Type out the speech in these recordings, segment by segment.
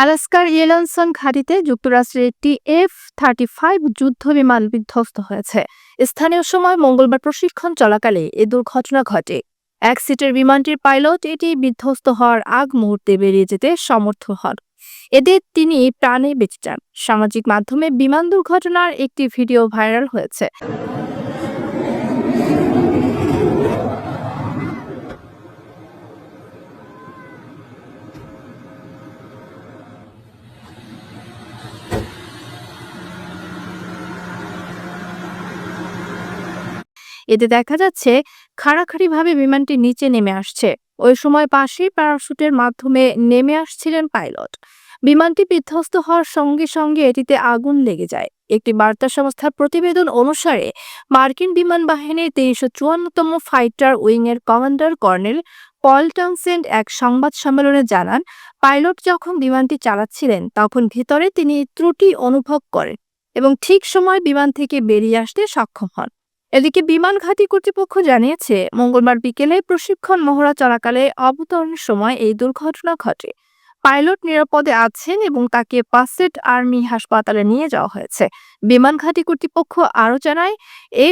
আলাস্কার ইয়েলনসন ঘাঁটিতে যুক্তরাষ্ট্রের একটি F-35 যুদ্ধ বিমান বিধ্বস্ত হয়েছে। স্থানীয় সময় মঙ্গলবার প্রশিক্ষণ চলাকালে এ দুর্ঘটনা ঘটে। এক সিটের বিমানটির পাইলট এটি বিধ্বস্ত হওয়ার আগ মুহূর্তে বেরিয়ে যেতে সমর্থ হন। এতে তিনি প্রাণে বেঁচে যান। সামাজিক মাধ্যমে বিমান দুর্ঘটনার একটি ভিডিও ভাইরাল হয়েছে। এতে দেখা যাচ্ছে খাড়াখাড়িভাবে বিমানটি নিচে নেমে আসছে। ওই সময় পাশেই প্যারাশুটের মাধ্যমে নেমে আসছিলেন পাইলট। বিমানটি বিধ্বস্ত হওয়ার সঙ্গে সঙ্গে এটিতে আগুন লেগে যায়। একটি বার্তা সংস্থার প্রতিবেদন অনুসারে মার্কিন বিমান বাহিনীর ৩৫৪তম ফাইটার উইং এর কমান্ডার কর্নেল পল টাউনসেন্ড এক সংবাদ সম্মেলনে জানান, পাইলট যখন বিমানটি চালাচ্ছিলেন তখন ভিতরে তিনি ত্রুটি অনুভব করেন এবং ঠিক সময় বিমান থেকে বেরিয়ে আসতে সক্ষম হন। এদিকে বিমান ঘাঁটি কর্তৃপক্ষ জানিয়েছে, মঙ্গলবার বিকেলে প্রশিক্ষণ মহড়া চলাকালে অবতরণের সময় এই দুর্ঘটনা ঘটে। পাইলট নিরাপদে আছেন এবং তাকে পাসেট আর্মি হাসপাতালে নিয়ে যাওয়া হয়েছে। বিমান ঘাঁটি কর্তৃপক্ষ আরও জানায়,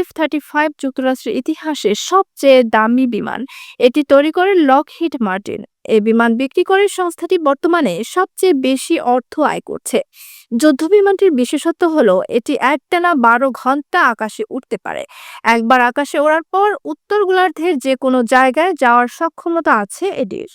F-35 যুক্তরাষ্ট্রের ইতিহাসে সবচেয়ে দামি বিমান। এটি তৈরি করে লকহিড মার্টিন। এই বিমান বিক্রি করে সংস্থাটি বর্তমানে সবচেয়ে বেশি অর্থ আয় করছে। যুদ্ধবিমানটির বিশেষত্ব হলো এটি একটানা 12 ঘন্টা আকাশে উঠতে পারে। একবার আকাশে ওড়ার পর উত্তর গোলার্ধের যে কোনো জায়গায় যাওয়ার সক্ষমতা আছে এটির।